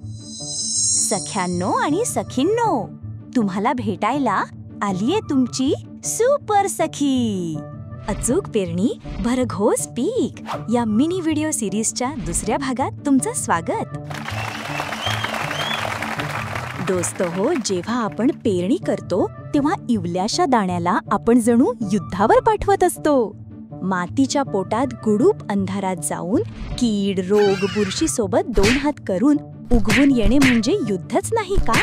सख्यांनो आणि सखींनो, तुम्हाला भेटायला आलीये तुमची सुपर सखी. अचूक पेरणी भरघोस पीक या मिनी व्हिडिओ सिरीजच्या दुसऱ्या भागात तुमचं स्वागत. दोस्तो हो, जेव्हा आपण पेरणी करतो तेव्हा इवल्याशा दाण्याला आपण जणू युद्धावर पाठवत असतो. मातीच्या पोटात गुडूप अंधारात जाऊन कीड, रोग, बुरशी सोबत 2 हात करून उगवून येणे म्हणजे युद्धच नाही का?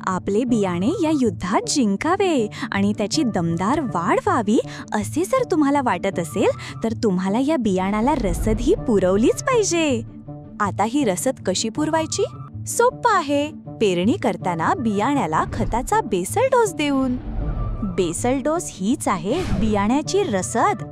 आपले बियाणे या युद्धात जिंकावे आणि त्याची दमदार वाढ व्हावी असे जर तुम्हाला वाटत असेल तर तुम्हाला या बियाणाला रसद ही पुरवलीच पाहिजे. आता ही रसद कशी पुरवायची? सोप्पं आहे. पेरणी करताना बियाण्याला खताचा बेसल डोस देऊन. बेसल डोस हीच आहे बियाण्याची रसद.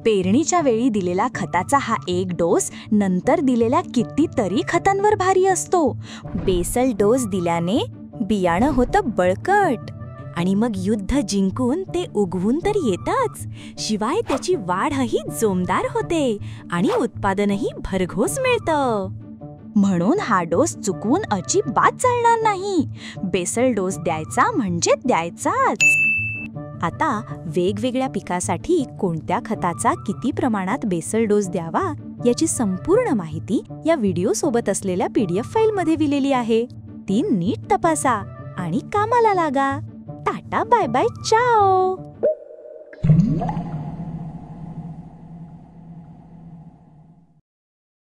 पेरणीच्या वेळी दिलेला खताचा हा 1 डोस नंतर दिलेल्या कितीतरी खतांवर भारी असतो. बेसल डोस दिल्याने बियाणं होतं बळकट आणि मग युद्ध जिंकून ते उगवून तर येतच, शिवाय त्याची वाढही जोमदार होते आणि उत्पादनही भरघोस मिळतं. म्हणून हा डोस चुकवून अजिबात चालणार नाही. बेसल डोस द्यायचा म्हणजे द्यायचाच. आता वेगवेगळ्या पिकासाठी कोणत्या खताचा किती प्रमाणात बेसल डोस द्यावा याची संपूर्ण माहिती या व्हिडिओ सोबत असलेल्या PDF फाईलमध्ये दिलेली आहे. ती नीट तपासा आणि कामाला लागा. टाटा, बाय बाय, चाओ.